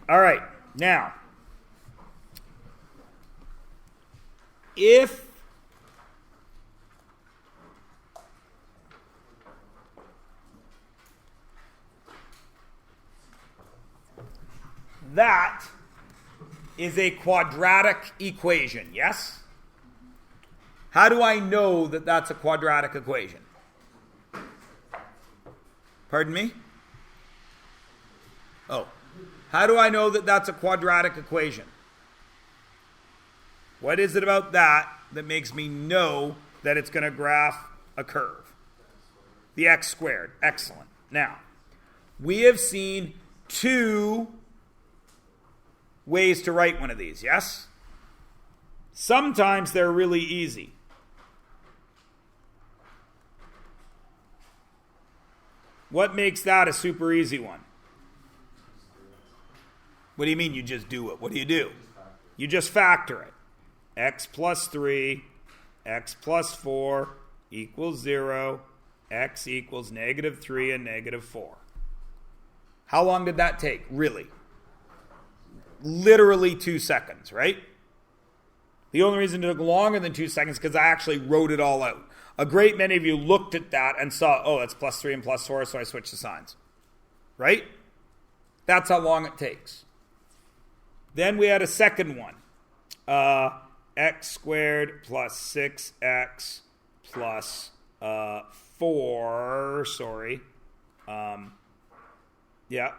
All right, now, if that is a quadratic equation, yes? How do I know that that's a quadratic equation? Pardon me? Oh. How do I know that that's a quadratic equation? What is it about that makes me know that it's going to graph a curve? The x squared. Excellent. Now, we have seen two ways to write one of these, yes? Sometimes they're really easy. What makes that a super easy one? What do you mean you just do it? What do? You just factor it. X plus 3, x plus 4 equals 0, x equals negative 3 and negative 4. How long did that take, really? Literally 2 seconds, right? The only reason it took longer than 2 seconds is because I actually wrote it all out. A great many of you looked at that and saw, oh, it's plus 3 and plus 4, so I switched the signs. Right? That's how long it takes. Then we had a second one. X squared plus 6x plus 4,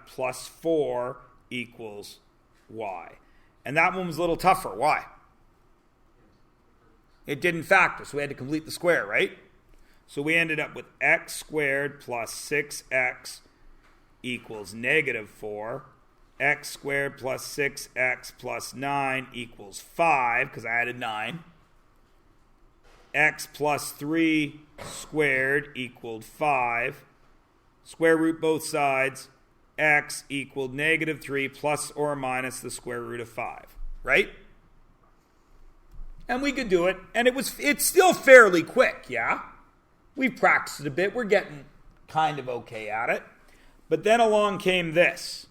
plus 4 equals y. And that one was a little tougher. Why? It didn't factor, so we had to complete the square, right? So we ended up with x squared plus 6x equals negative 4. X squared plus 6x plus 9 equals 5, because I added 9. X plus 3 squared equaled 5. Square root both sides. X equaled negative 3 plus or minus the square root of 5. Right? And we could do it. And it's still fairly quick, yeah? We've practiced it a bit. We're getting kind of okay at it. But then along came this.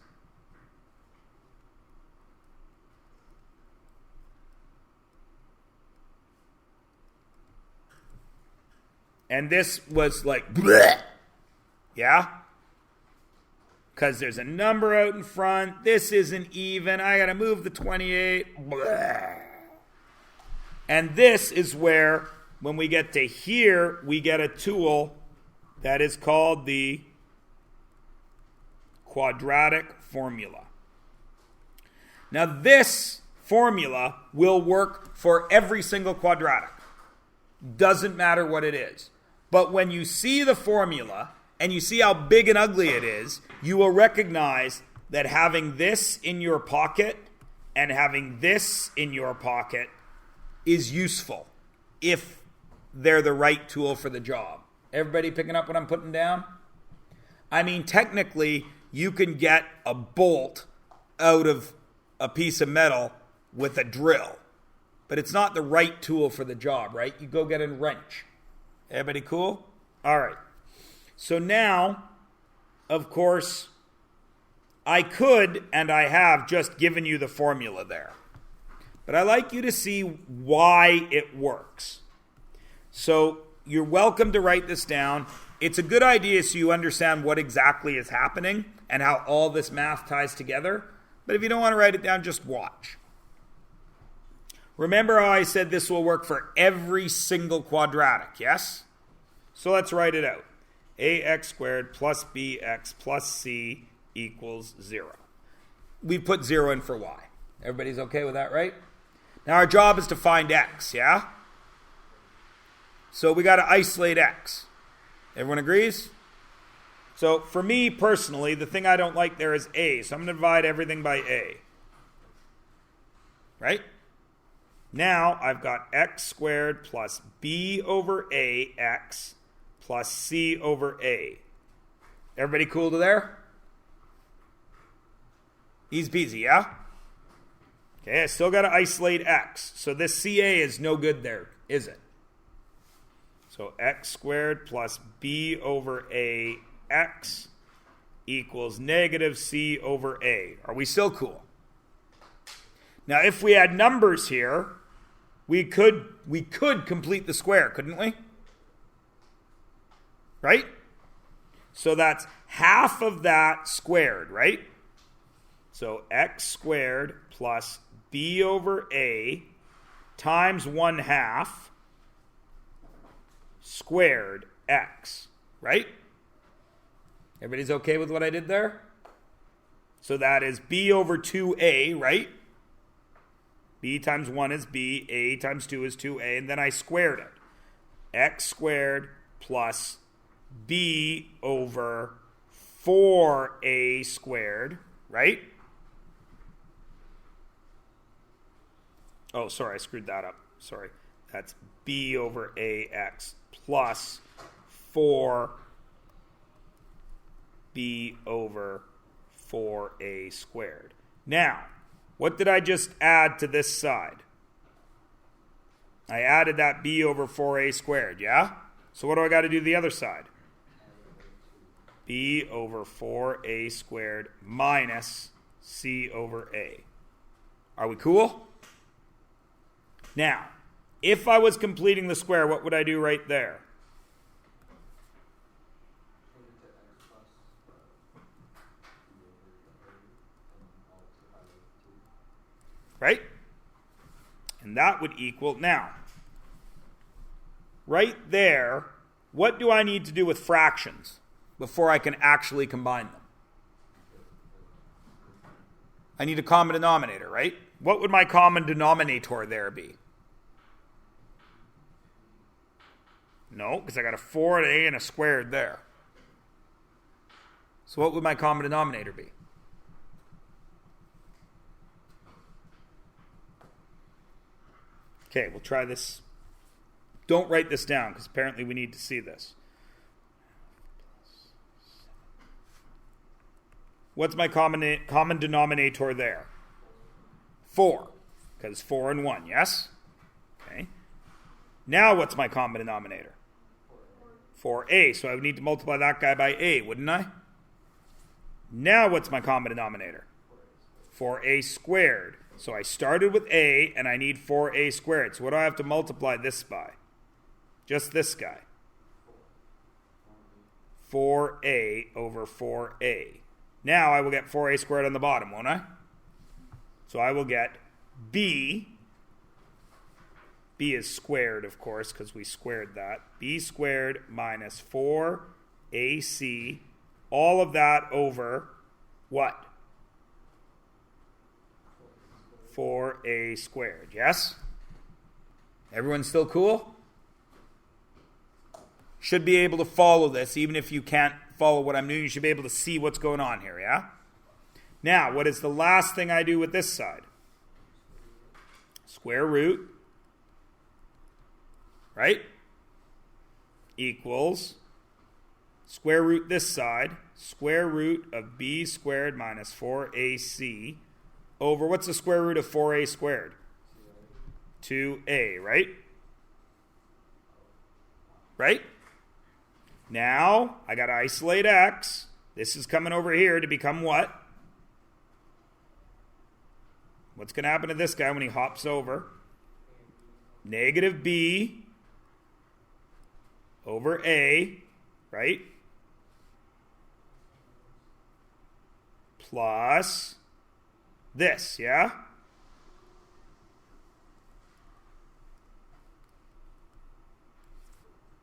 And this was like, bleh. Yeah? Because there's a number out in front. This isn't even. I got to move the 28. Bleh. And this is where, when we get to here, we get a tool that is called the Quadratic Formula. Now, this formula will work for every single quadratic. Doesn't matter what it is. But when you see the formula and you see how big and ugly it is, you will recognize that having this in your pocket and having this in your pocket is useful if they're the right tool for the job. Everybody picking up what I'm putting down? I mean, technically, you can get a bolt out of a piece of metal with a drill. But it's not the right tool for the job, right? You go get a wrench. Everybody cool? All right. So now, of course, I could, and I have, just given you the formula there. But I like you to see why it works. So you're welcome to write this down. It's a good idea so you understand what exactly is happening and how all this math ties together. But if you don't want to write it down, just watch. Remember how I said this will work for every single quadratic, yes? So let's write it out. ax squared plus bx plus c equals 0. We put 0 in for y. Everybody's okay with that, right? Now our job is to find x, yeah? So we got to isolate x. Everyone agrees? So for me personally, the thing I don't like there is a. So I'm going to divide everything by a. Right? Now I've got x squared plus b over ax plus c over a. Everybody cool to there? Easy peasy, yeah? Okay, I still got to isolate x. So this CA is no good there, is it? So x squared plus b over ax equals negative c over a. Are we still cool? Now, if we had numbers here, we could complete the square, couldn't we? Right? So that's half of that squared, right? So x squared plus b over a times 1/2 squared x, right? Everybody's okay with what I did there? So that is b over 2a, right? B times 1 is b, a times 2 is 2a, and then I squared it. X squared plus b over 4a squared, right? Oh, sorry, I screwed that up. Sorry. That's b over ax plus 4b over 4a squared. Now, what did I just add to this side? I added that b over 4a squared, yeah? So what do I got to do to the other side? B over 4a squared minus c over a. Are we cool? Now, if I was completing the square, what would I do right there? Right? And that would equal, now, right there, what do I need to do with fractions before I can actually combine them? I need a common denominator, right? What would my common denominator there be? No, because I got a 4 and a and a squared there. So what would my common denominator be? Okay, we'll try this. Don't write this down because apparently we need to see this. What's my common denominator there? 4, because 4 and 1, yes? Okay. Now what's my common denominator? 4a, so I would need to multiply that guy by a, wouldn't I? Now what's my common denominator? 4a squared. So I started with a, and I need 4a squared. So what do I have to multiply this by? Just this guy. 4a over 4a. Now I will get 4a squared on the bottom, won't I? So I will get b. B is squared, of course, because we squared that. B squared minus 4ac. All of that over what? 4a squared, yes? Everyone still cool? Should be able to follow this, even if you can't follow what I'm doing. You should be able to see what's going on here, yeah? Now, what is the last thing I do with this side? Square root, right? Equals square root this side, square root of b squared minus 4ac over, what's the square root of 4a squared? 2a, right? Right? Now, I got to isolate x. This is coming over here to become what? What's going to happen to this guy when he hops over? Negative b over a, right? Plus this, yeah?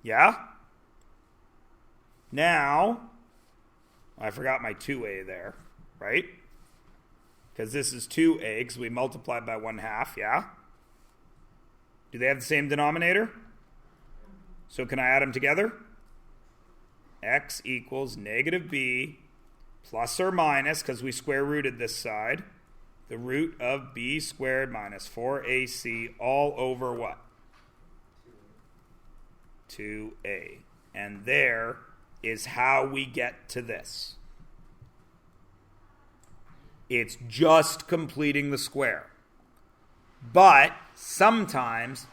Yeah? Now, I forgot my 2a there, right? Because this is 2a, because we multiplied by 1/2, yeah? Do they have the same denominator? So can I add them together? X equals negative b plus or minus, because we square rooted this side, the root of b squared minus 4ac all over what? 2a. And there is how we get to this. It's just completing the square. But sometimes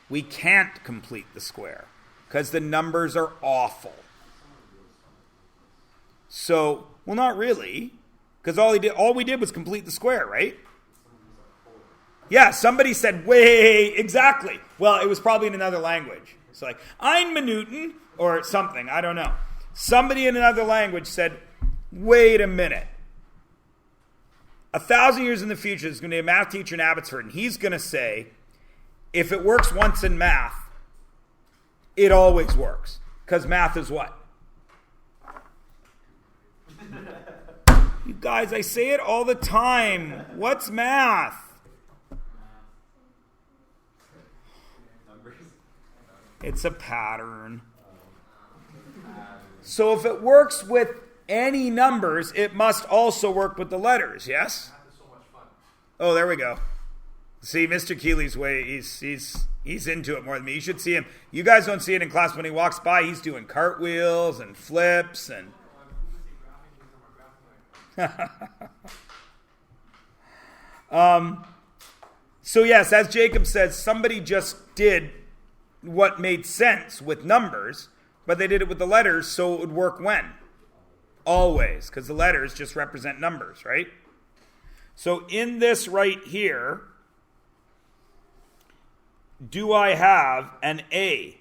we can't complete the square because the numbers are awful. So, well, not really, because all we did was complete the square, right? Yeah, somebody said, wait, exactly. Well, it was probably in another language. It's like, ein Minuten, or something, I don't know. Somebody in another language said, wait a minute. 1,000 years in the future, there's going to be a math teacher in Abbotsford, and he's going to say, if it works once in math, it always works. Because math is what? You guys, I say it all the time. What's math? It's a pattern. So if it works with any numbers, it must also work with the letters, yes? Oh, there we go. See, Mr. Keeley's way, he's into it more than me. You should see him. You guys don't see it in class when he walks by. He's doing cartwheels and flips and... So yes, as Jacob says, somebody just did what made sense with numbers, but they did it with the letters, so it would work when? Always, because the letters just represent numbers, right? So in this right here, do I have an A?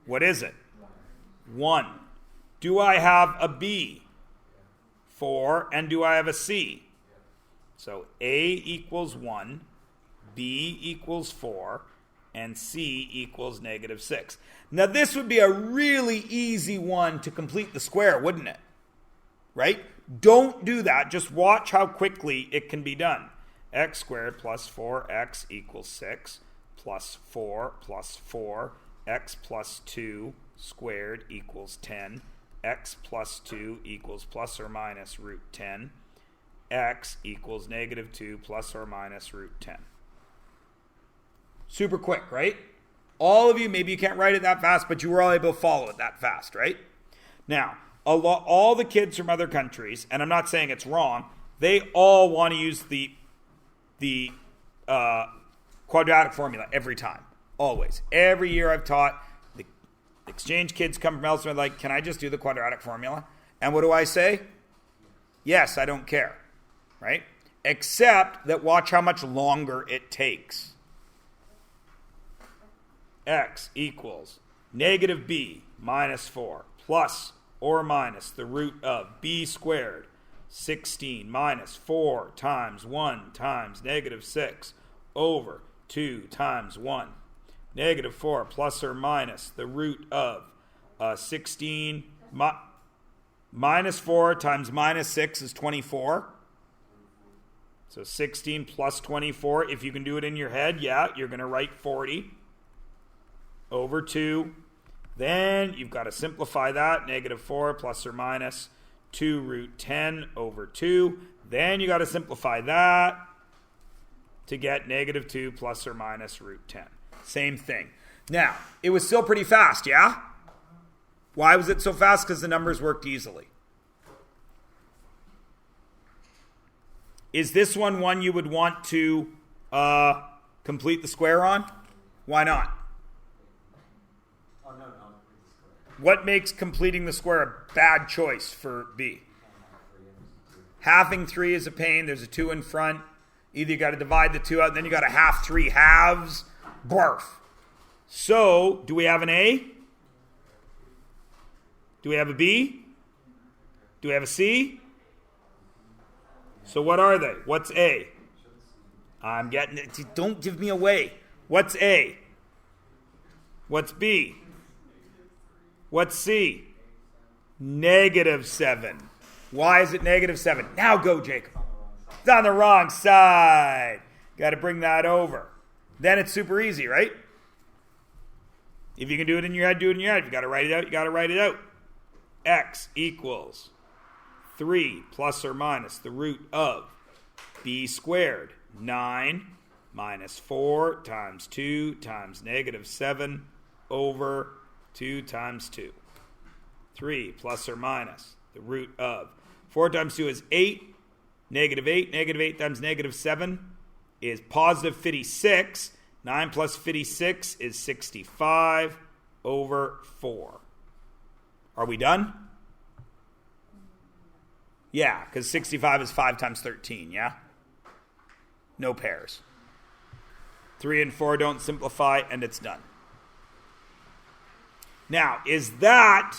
What is it? 1. Do I have a B? 4. And do I have a C? So A equals 1, B equals 4, and C equals -6. Now this would be a really easy one to complete the square, wouldn't it? Right? Don't do that. Just watch how quickly it can be done. X squared plus 4x equals 6, plus 4 plus 4, x plus 2 squared equals 10, x plus 2 equals plus or minus root 10, x equals -2 plus or minus root 10. Super quick, right? All of you, maybe you can't write it that fast, but you were all able to follow it that fast, right? Now, all the kids from other countries, and I'm not saying it's wrong, they all want to use the quadratic formula every time, always. Every year I've taught, the exchange kids come from elsewhere like, can I just do the quadratic formula? And what do I say? Yes, I don't care, right? Except that watch how much longer it takes. X equals -b minus 4 plus or minus the root of b squared 16 minus 4 times 1 times -6 over 2 times 1. -4 plus or minus the root of 16 minus 4 times -6 is 24. So 16 plus 24, if you can do it in your head, yeah, you're going to write 40 over 2. Then you've got to simplify that. -4 plus or minus 2 root 10 over 2. Then you got to simplify that to get -2 plus or minus root 10. Same thing. Now, it was still pretty fast, yeah? Why was it so fast? Because the numbers worked easily. Is this one you would want to complete the square on? Why not? What makes completing the square a bad choice for B? Halving 3 is a pain. There's a 2 in front. Either you got to divide the 2 out, and then you got to half 3 halves. Barf. So, do we have an A? Do we have a B? Do we have a C? So what are they? What's A? I'm getting it. Don't give me away. What's A? What's B? What's C? -7. Why is it -7? Now go, Jacob. It's on the wrong side. Got to bring that over. Then it's super easy, right? If you can do it in your head, do it in your head. If you got to write it out, you got to write it out. X equals 3 plus or minus the root of b squared. 9 minus 4 times 2 times -7 over 2 times 2. 3 plus or minus the root of 4 times 2 is 8. -8. -8 times -7 is positive 56. 9 plus 56 is 65 over 4. Are we done? Yeah, because 65 is 5 times 13, yeah? No pairs. 3 and 4 don't simplify, and it's done. Now, is that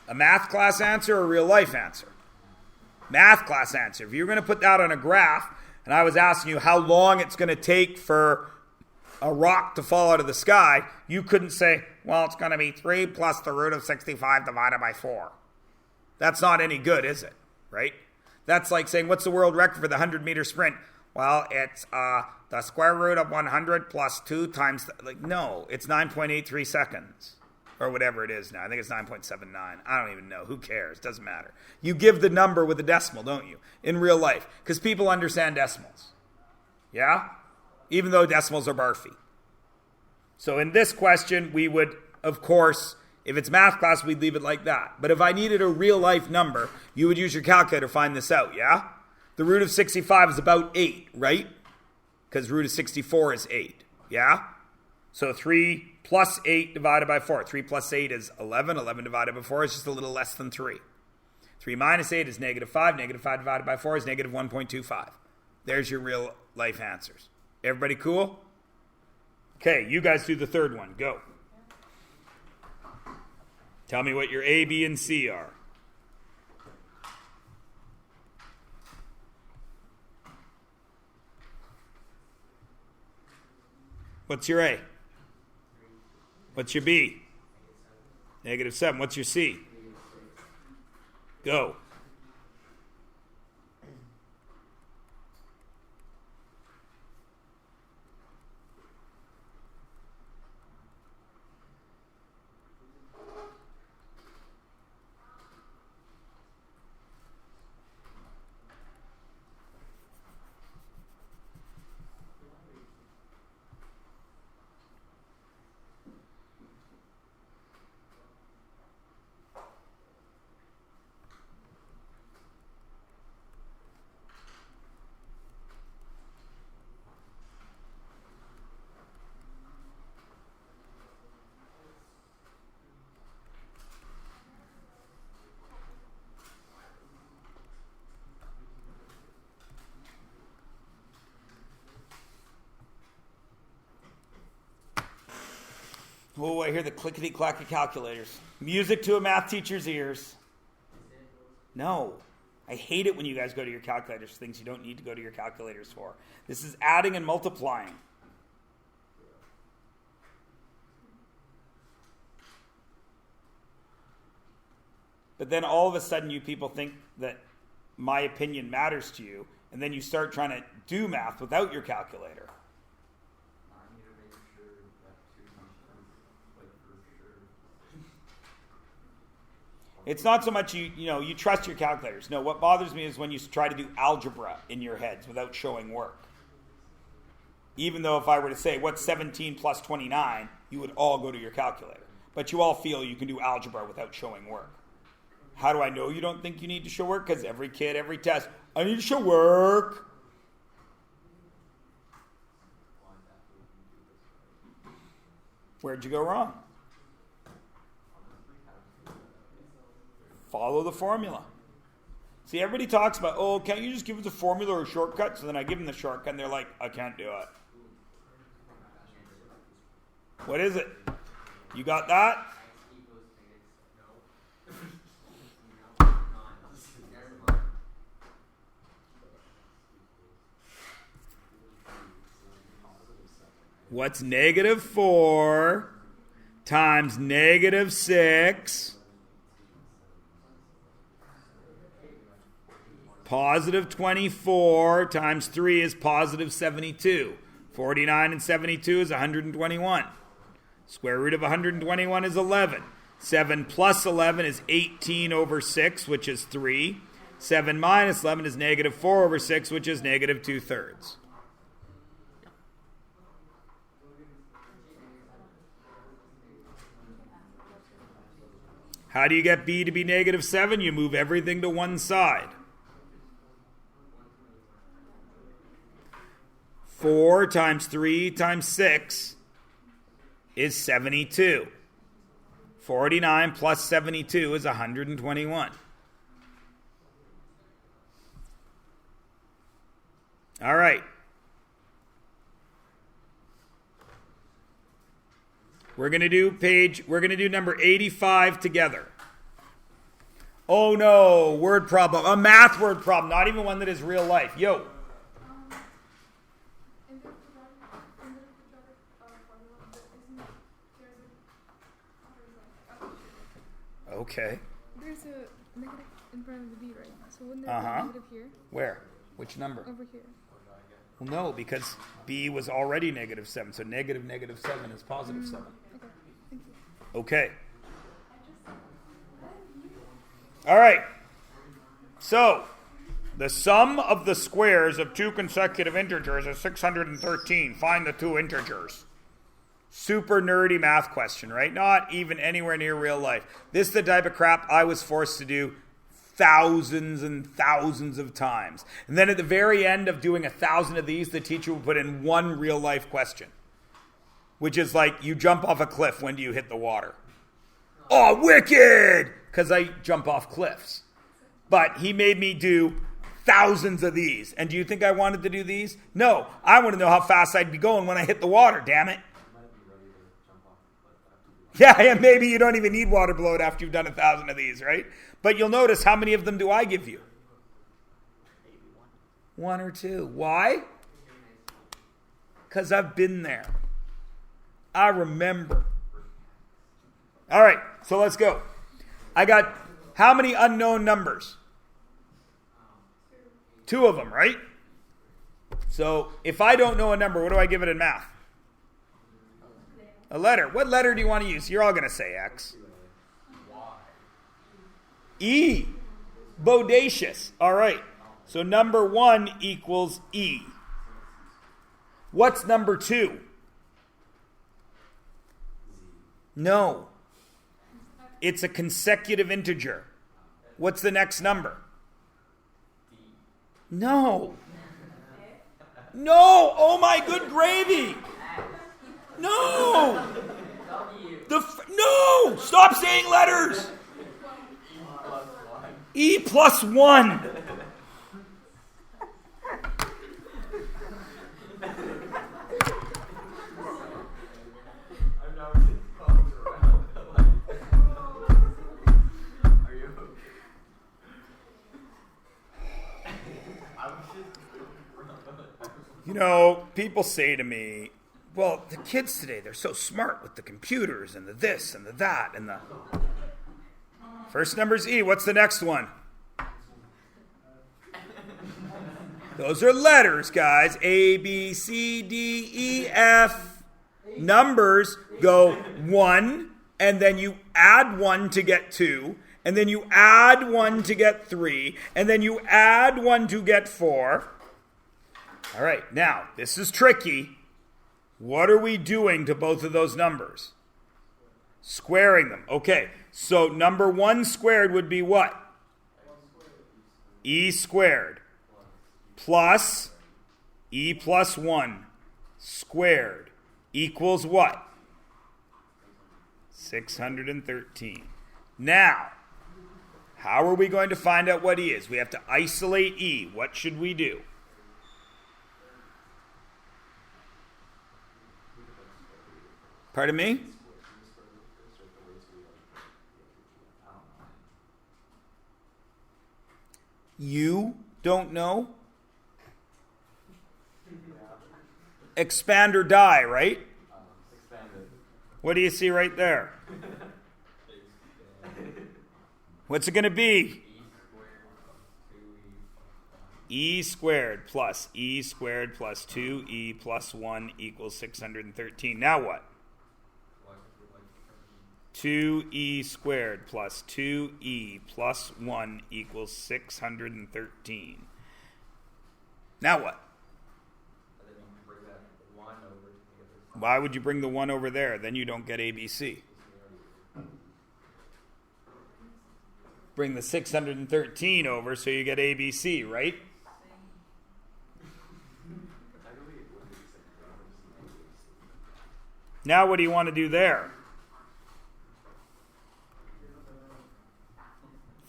a math class answer or a real life answer? Math class answer. If you're going to put that on a graph, and I was asking you how long it's going to take for a rock to fall out of the sky, you couldn't say, well, it's going to be 3 plus the root of 65 divided by 4. That's not any good, is it? Right? That's like saying, what's the world record for the 100-meter sprint? Well, it's the square root of 100 plus 2 times... no, it's 9.83 seconds. Or whatever it is now. I think it's 9.79. I don't even know. Who cares? Doesn't matter. You give the number with a decimal, don't you? In real life. Because people understand decimals. Yeah? Even though decimals are barfy. So in this question, we would, of course, if it's math class, we'd leave it like that. But if I needed a real life number, you would use your calculator to find this out, yeah? The root of 65 is about 8, right? Because root of 64 is 8, yeah? So 3 plus 8 divided by 4. 3 plus 8 is 11. 11 divided by 4 is just a little less than 3. 3 minus 8 is negative 5. Negative 5 divided by 4 is negative 1.25. There's your real life answers. Everybody cool? Okay, you guys do the third one. Go. Tell me what your A, B, and C are. What's your A? What's your B? Negative 7. What's your C? Go. Oh, I hear the clickety-clacky calculators. Music to a math teacher's ears. No. I hate it when you guys go to your calculators for things you don't need to go to your calculators for. This is adding and multiplying. But then all of a sudden you people think that my opinion matters to you, and then you start trying to do math without your calculator. It's not so much you trust your calculators. No, what bothers me is when you try to do algebra in your heads without showing work. Even though if I were to say, what's 17 plus 29, you would all go to your calculator. But you all feel you can do algebra without showing work. How do I know you don't think you need to show work? Because every kid, every test, I need to show work. Where'd you go wrong? Follow the formula. See, everybody talks about, oh, can't you just give us a formula or a shortcut? So then I give them the shortcut, and they're like, I can't do it. What is it? You got that? What's negative 4 times negative 6? Positive 24 times 3 is positive 72. 49 and 72 is 121. Square root of 121 is 11. 7 plus 11 is 18 over 6, which is 3. 7 minus 11 is negative 4 over 6, which is negative 2/3. How do you get b to be negative 7? You move everything to one side. 4 times 3 times 6 is 72. 49 plus 72 is 121. All right. We're going to do number 85 together. Oh no, word problem. A math word problem, not even one that is real life. Yo. Okay. There's a negative in front of the B, right? So wouldn't there be a negative here? Where? Which number? Over here. Well, no, because B was already negative 7. So negative 7 is positive 7. Okay. Thank you. Okay. All right. So, the sum of the squares of two consecutive integers is 613. Find the two integers. Super nerdy math question, right? Not even anywhere near real life. This is the type of crap I was forced to do thousands and thousands of times. And then at the very end of doing 1,000 of these, the teacher would put in one real life question, which is like, you jump off a cliff, when do you hit the water? Oh, wicked! Because I jump off cliffs. But he made me do thousands of these. And do you think I wanted to do these? No. I want to know how fast I'd be going when I hit the water, damn it. Yeah, maybe you don't even need water blowout after you've done 1,000 of these, right? But you'll notice, how many of them do I give you? One or two. Why? Because I've been there. I remember. All right, so let's go. I got how many unknown numbers? 2 of them, right? So if I don't know a number, what do I give it in math? A letter. What letter do you want to use? You're all going to say X. E. Bodacious. All right. So number 1 equals E. What's number 2? No. It's a consecutive integer. What's the next number? No. No. Oh my good gravy. No! No! Stop saying letters! E plus 1. You know, people say to me, well, the kids today, they're so smart with the computers and the this and the that and the... First number's E. What's the next one? Those are letters, guys. A, B, C, D, E, F. Numbers go 1, and then you add 1 to get 2, and then you add 1 to get 3, and then you add 1 to get 4. All right, now, this is tricky. What are we doing to both of those numbers? Squaring them. Okay, so number 1 squared would be what? E squared plus E plus 1 squared equals what? 613. Now, how are we going to find out what E is? We have to isolate E. What should we do? Pardon me? You don't know? Expand or die, right? What do you see right there? What's it going to be? E squared plus 2E plus 1 equals 613. Now what? 2E squared plus 2E plus 1 equals 613. Now what? Why would you bring the 1 over there? Then you don't get ABC. Bring the 613 over so you get ABC, right? Now what do you want to do there?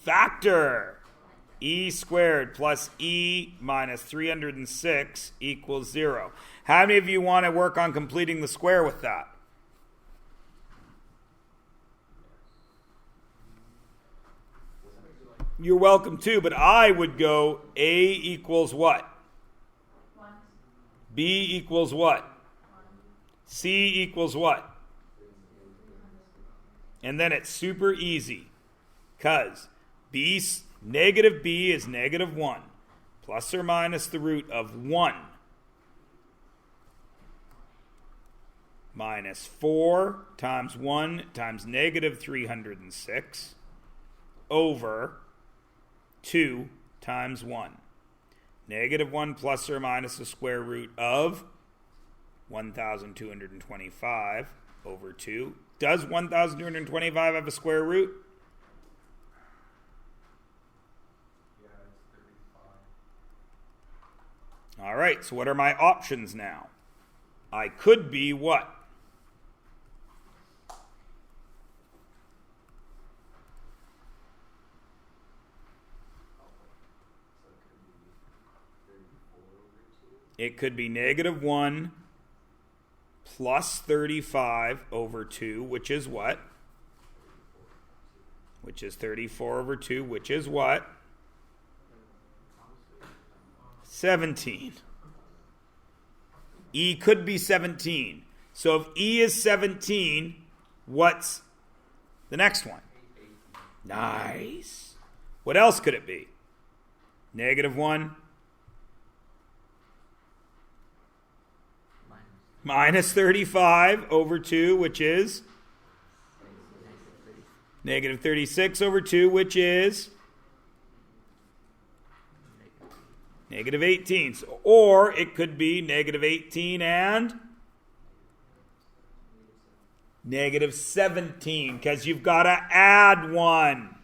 Factor. E squared plus E minus 306 equals 0. How many of you want to work on completing the square with that? You're welcome to, but I would go A equals what? 1. B equals what? 1. C equals what? And then it's super easy, because negative b is negative 1, plus or minus the root of 1, minus 4 times 1 times negative 306 over 2 times 1. Negative 1 plus or minus the square root of 1,225 over 2. Does 1,225 have a square root? Yeah, it's 35. All right, so what are my options now? I could be what? It could be negative 1 plus 35 over 2, which is what? Which is 34 over 2, which is what? 17. E could be 17. So if E is 17, what's the next one? Nice. What else could it be? Negative 1 minus 35 over 2, which is negative 36 over 2, which is negative 18. So, or it could be negative 18 and negative 17, because you've got to add 1.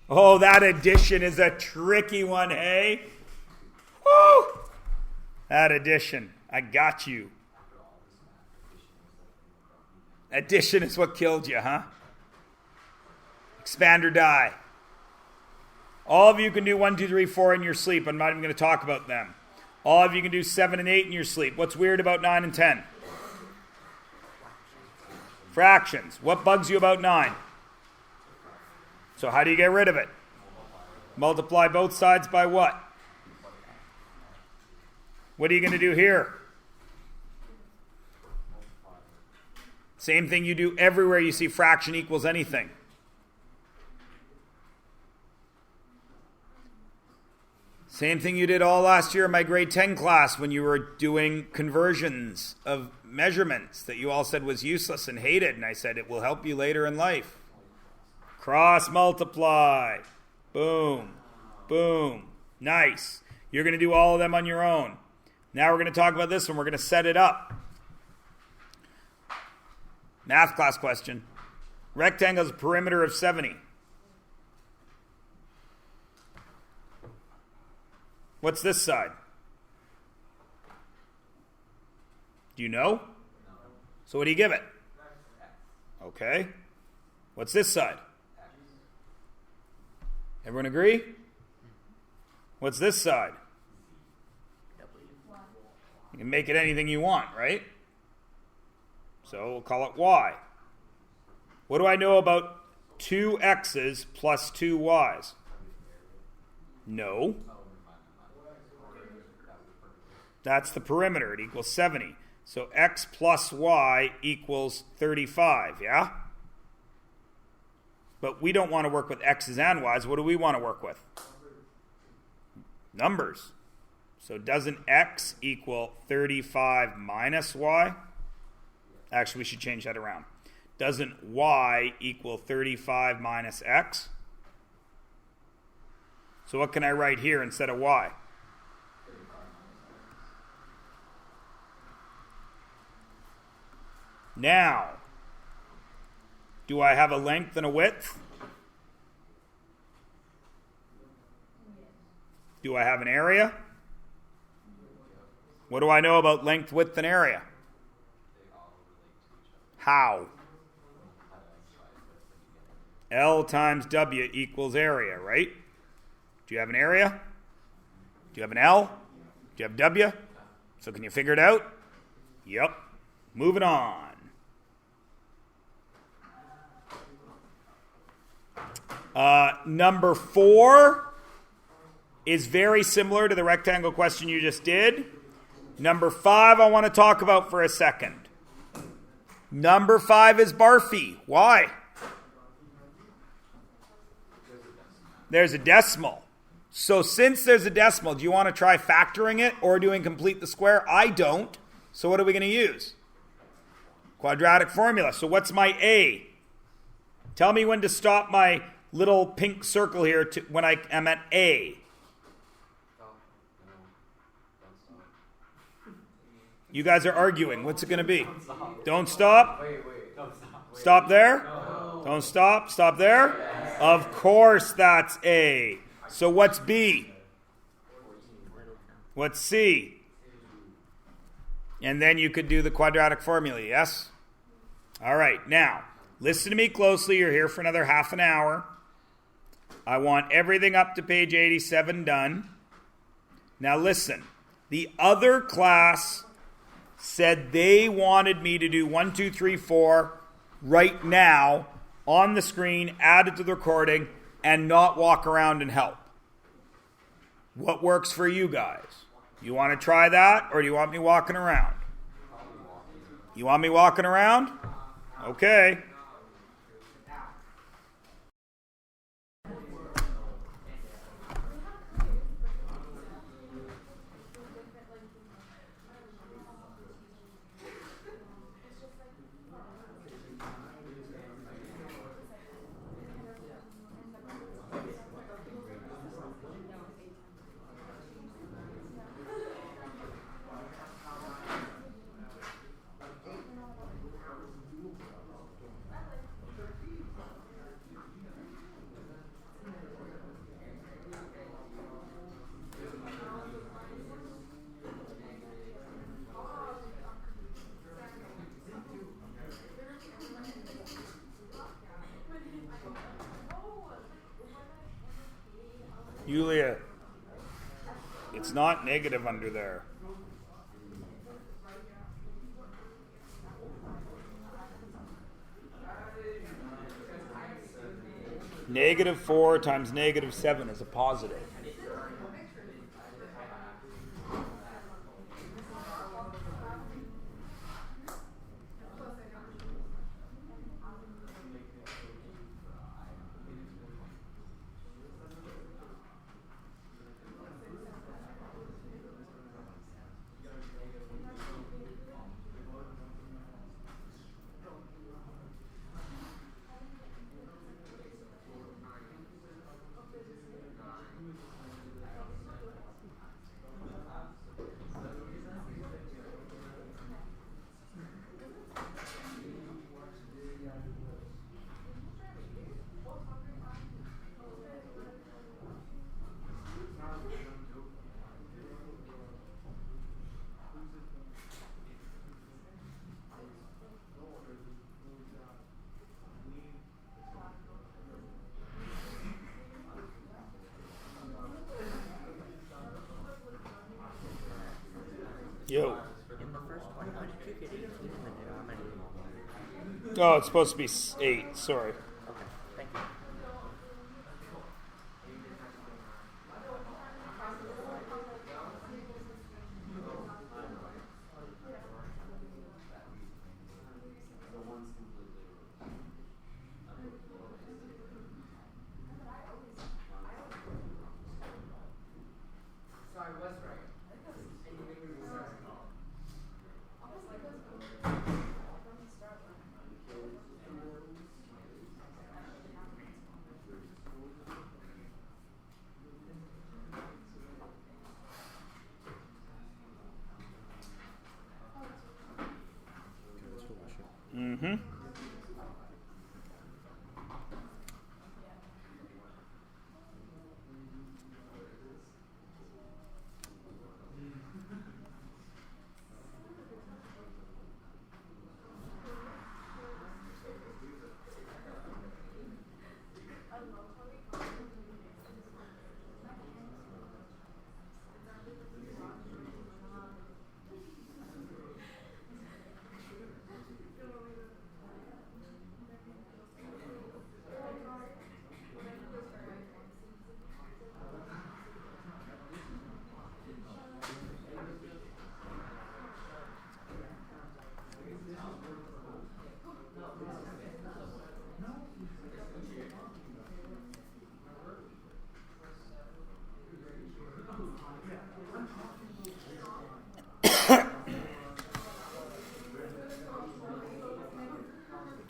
Oh, that addition is a tricky one, hey? Woo! That addition. I got you. Addition is what killed you, huh? Expand or die. All of you can do 1, 2, 3, 4 in your sleep. I'm not even going to talk about them. All of you can do 7 and 8 in your sleep. What's weird about 9 and 10? Fractions. What bugs you about 9? So how do you get rid of it? Multiply both sides by what? What are you going to do here? Same thing you do everywhere you see fraction equals anything. Same thing you did all last year in my grade 10 class when you were doing conversions of measurements that you all said was useless and hated. And I said it will help you later in life. Cross multiply. Boom. Boom. Nice. You're going to do all of them on your own. Now we're going to talk about this one. We're going to set it up. Math class question. Rectangle has a perimeter of 70. What's this side? Do you know? So what do you give it? Okay. What's this side? Everyone agree? What's this side? You can make it anything you want, right? So we'll call it y. What do I know about 2 x's plus 2 y's? No. That's the perimeter. It equals 70. So x plus y equals 35, yeah? But we don't want to work with x's and y's. What do we want to work with? Numbers. So doesn't x equal 35 minus y? Actually, we should change that around. Doesn't y equal 35 minus x? So what can I write here instead of y? Now, do I have a length and a width? Do I have an area? What do I know about length, width, and area? How? L times W equals area, right? Do you have an area? Do you have an L? Do you have W? So can you figure it out? Yep. Moving on. Number 4 is very similar to the rectangle question you just did. Number 5 I want to talk about for a second. Number 5 is barfy. Why? There's a decimal. So since there's a decimal, do you want to try factoring it or doing complete the square? I don't. So what are we going to use? Quadratic formula. So what's my A? Tell me when to stop my little pink circle here when I am at A. You guys are arguing. What's it going to be? Don't stop. Don't stop. Stop there? No. Don't stop. Stop there? Yes. Of course that's A. So what's B? What's C? And then you could do the quadratic formula, yes? All right, now, listen to me closely. You're here for another half an hour. I want everything up to page 87 done. Now listen, the other class said they wanted me to do 1, 2, 3, 4 right now on the screen, add it to the recording, and not walk around and help. What works for you guys? You want to try that, or do you want me walking around? You want me walking around? Okay. Yulia, it's not negative under there. -4 times -7 is a positive. Yo. In the first one, how did you get 18 in the denominator? Oh, it's supposed to be 8. Sorry. Okay, thank you. So I was right.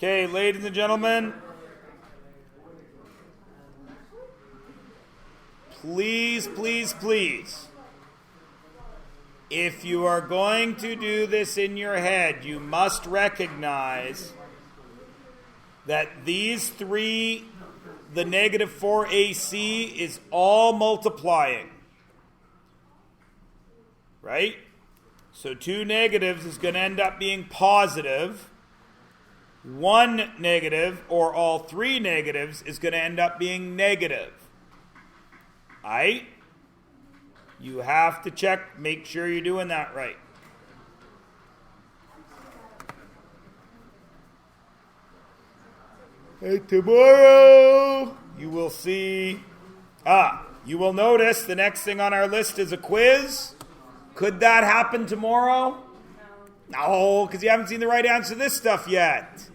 Okay, ladies and gentlemen, please, please, please, if you are going to do this in your head, you must recognize that these three, the negative 4ac is all multiplying. Right? So 2 negatives is going to end up being positive. 1 negative, or all 3 negatives, is going to end up being negative. Alright? You have to check, make sure you're doing that right. Hey, tomorrow you will see, you will notice the next thing on our list is a quiz. Could that happen tomorrow? No, because you haven't seen the right answer to this stuff yet.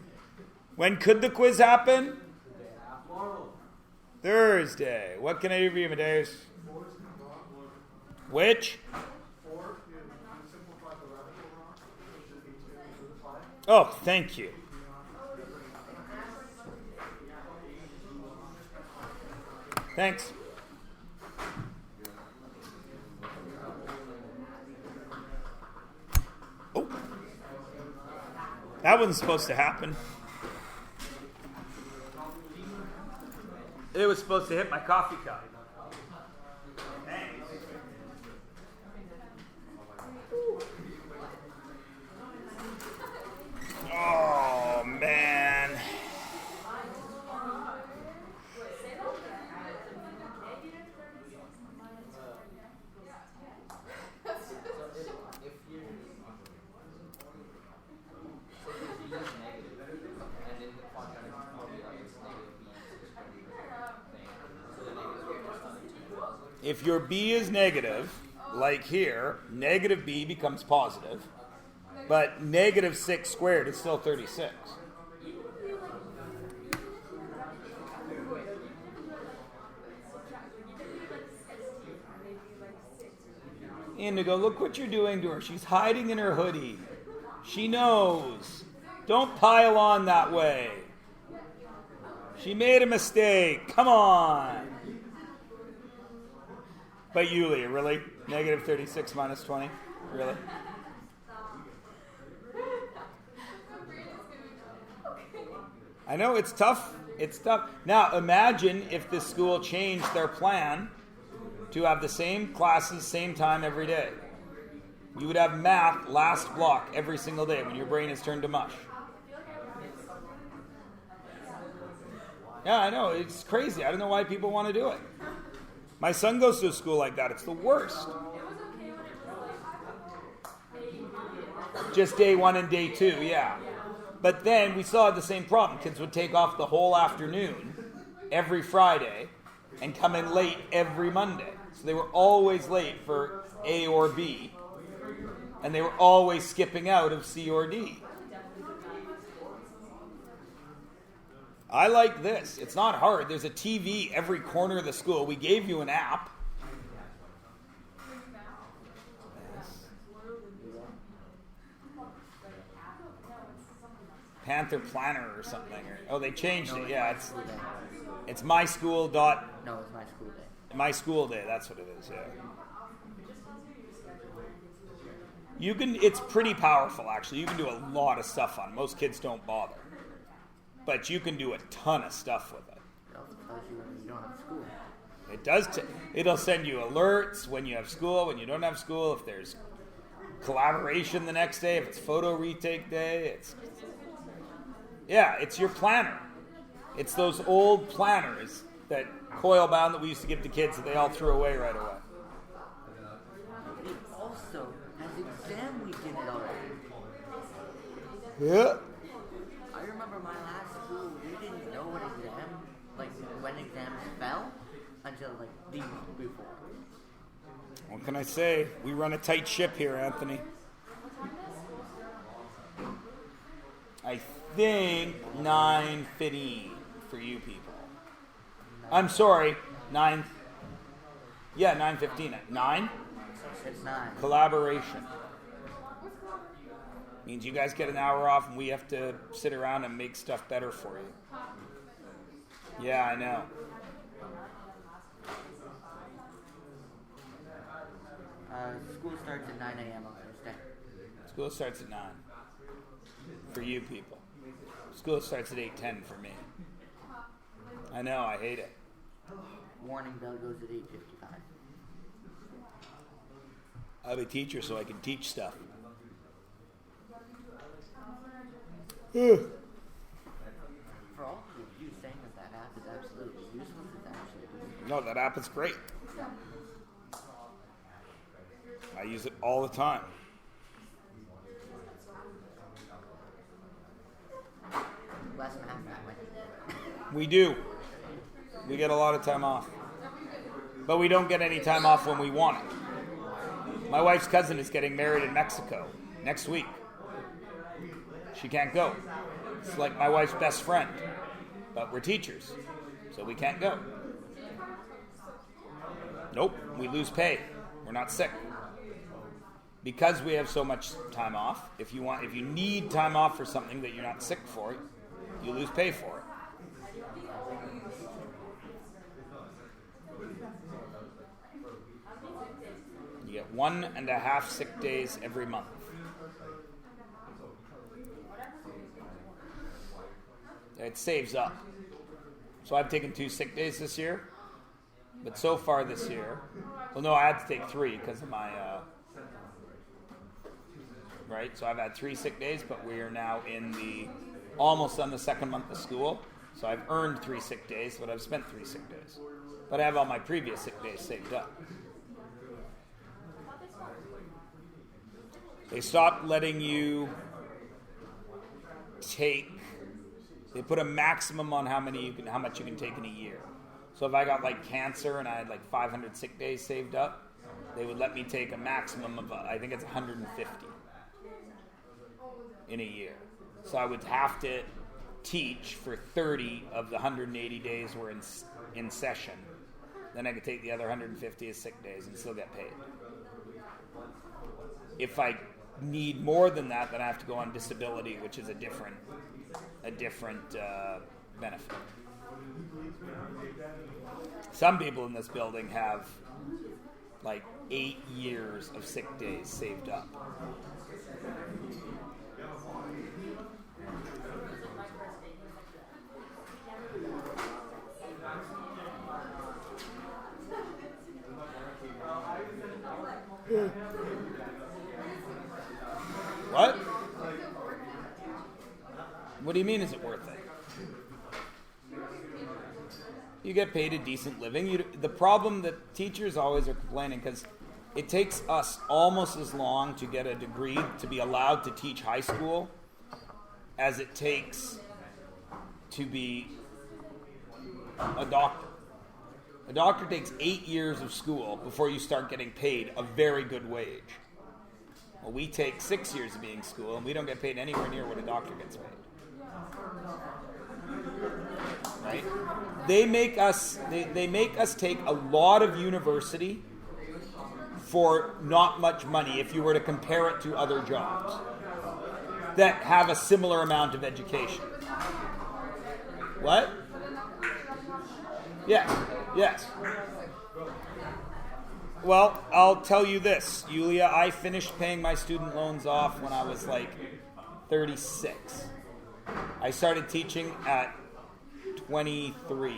When could the quiz happen? Thursday. What can I do for you, Amadeus? Which? Oh, thank you. Thanks. Oh. That wasn't supposed to happen. It was supposed to hit my coffee cup. Thanks. Oh, man. If your b is negative, like here, negative b becomes positive, but negative 6 squared is still 36. Indigo, look what you're doing to her. She's hiding in her hoodie. She knows. Don't pile on that way. She made a mistake. Come on. But Yulia, really? Negative 36 minus 20? Really? I know, it's tough. It's tough. Now, imagine if this school changed their plan to have the same classes, same time every day. You would have math last block every single day when your brain is turned to mush. Yeah, I know. It's crazy. I don't know why people want to do it. My son goes to a school like that. It's the worst. Just day 1 and day 2, yeah. But then we still had the same problem. Kids would take off the whole afternoon every Friday and come in late every Monday. So they were always late for A or B. And they were always skipping out of C or D. I like this. It's not hard. There's a TV every corner of the school. We gave you an app. Panther Planner or something. Oh, they changed it. Yeah, it's my school dot. No, it's my school day. My school day. That's what it is. Yeah. You can. It's pretty powerful, actually. You can do a lot of stuff on it. Most kids don't bother. But you can do a ton of stuff with it. It also tells you when you don't have school. It does. It'll send you alerts when you have school, when you don't have school, if there's collaboration the next day, if it's photo retake day. It's your planner. It's those old planners that coil bound that we used to give to kids that they all threw away right away. It also has exam weekend already. Yeah. I remember my last school, we didn't know when exams fell until the week before. What can I say? We run a tight ship here, Anthony. I think 9:15 for you people. I'm sorry, 9. Yeah, 9:15. 9? It's 9. Collaboration. Means you guys get an hour off and we have to sit around and make stuff better for you. Yeah, I know. School starts at 9 a.m. on Thursday. School starts at 9. For you people. School starts at 8:10 for me. I know, I hate it. Warning bell goes at 8:55. I'm a teacher so I can teach stuff. For all of you saying that app is absolutely useless, it's actually useful. No, that app is great. I use it all the time. Less math that way. We do. We get a lot of time off. But we don't get any time off when we want it. My wife's cousin is getting married in Mexico next week. She can't go. It's like my wife's best friend. But we're teachers, so we can't go. Nope, we lose pay. We're not sick. Because we have so much time off, if you need time off for something that you're not sick for, you lose pay for it. You get 1.5 sick days every month. It saves up. So I've taken 2 sick days this year. But so far this year, well, no, I had to take 3 because of my, right? So I've had 3 sick days, but we are now almost on the 2nd month of school. So I've earned 3 sick days, but I've spent 3 sick days. But I have all my previous sick days saved up. They stopped letting you they put a maximum on how much you can take in a year. So if I got like cancer and I had like 500 sick days saved up, they would let me take a maximum of, I think it's 150 in a year. So I would have to teach for 30 of the 180 days we're in session. Then I could take the other 150 as sick days and still get paid. If I need more than that, then I have to go on disability, which is a different benefit. Some people in this building have like 8 years of sick days saved up. What? What do you mean, is it worth it? You get paid a decent living. The problem that teachers always are complaining, because it takes us almost as long to get a degree to be allowed to teach high school as it takes to be a doctor. A doctor takes 8 years of school before you start getting paid a very good wage. Well, we take 6 years of being in school, and we don't get paid anywhere near what a doctor gets paid. Right? They make us take a lot of university for not much money if you were to compare it to other jobs that have a similar amount of education. What? Yes. Well, I'll tell you this, Yulia, I finished paying my student loans off when I was like 36. I started teaching at 23.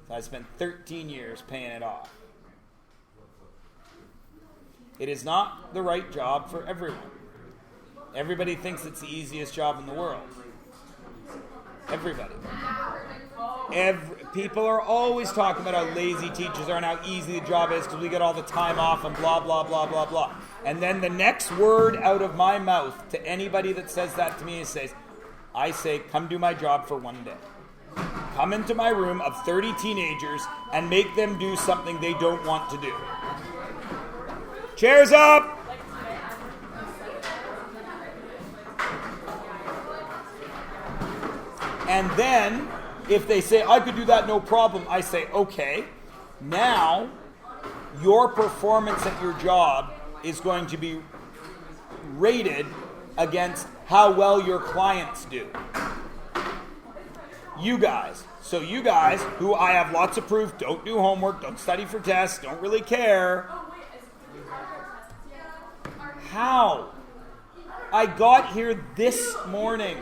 So I spent 13 years paying it off. It is not the right job for everyone. Everybody thinks it's the easiest job in the world. Everybody. People are always talking about how lazy teachers are and how easy the job is because we get all the time off and blah, blah, blah, blah, blah. And then the next word out of my mouth to anybody that says that to me is I say, come do my job for one day. Come into my room of 30 teenagers and make them do something they don't want to do. Chairs up! And then, if they say, I could do that, no problem, I say, okay, now your performance at your job is going to be rated against how well your clients do. You guys. So you guys, who I have lots of proof, don't do homework, don't study for tests, don't really care. How? I got here this morning.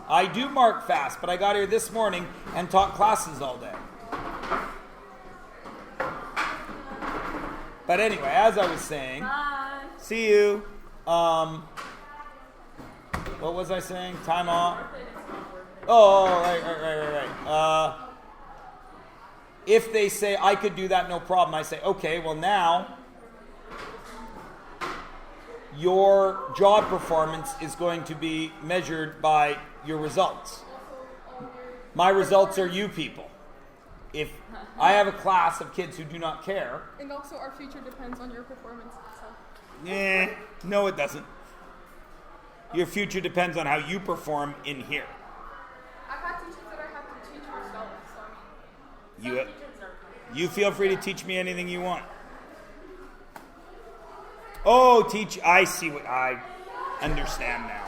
I do mark fast, but I got here this morning and taught classes all day. But anyway, as I was saying, see you. What was I saying? Time off. Oh, right. If they say, I could do that, no problem, I say, okay, well now, your job performance is going to be measured by your results. My results are you people. If I have a class of kids who do not care. And also our future depends on your performance. So. No it doesn't. Your future depends on how you perform in here. I've had teachers that I have to teach myself, so I mean, You feel free to teach me anything you want. Oh, teach, I see what I understand now.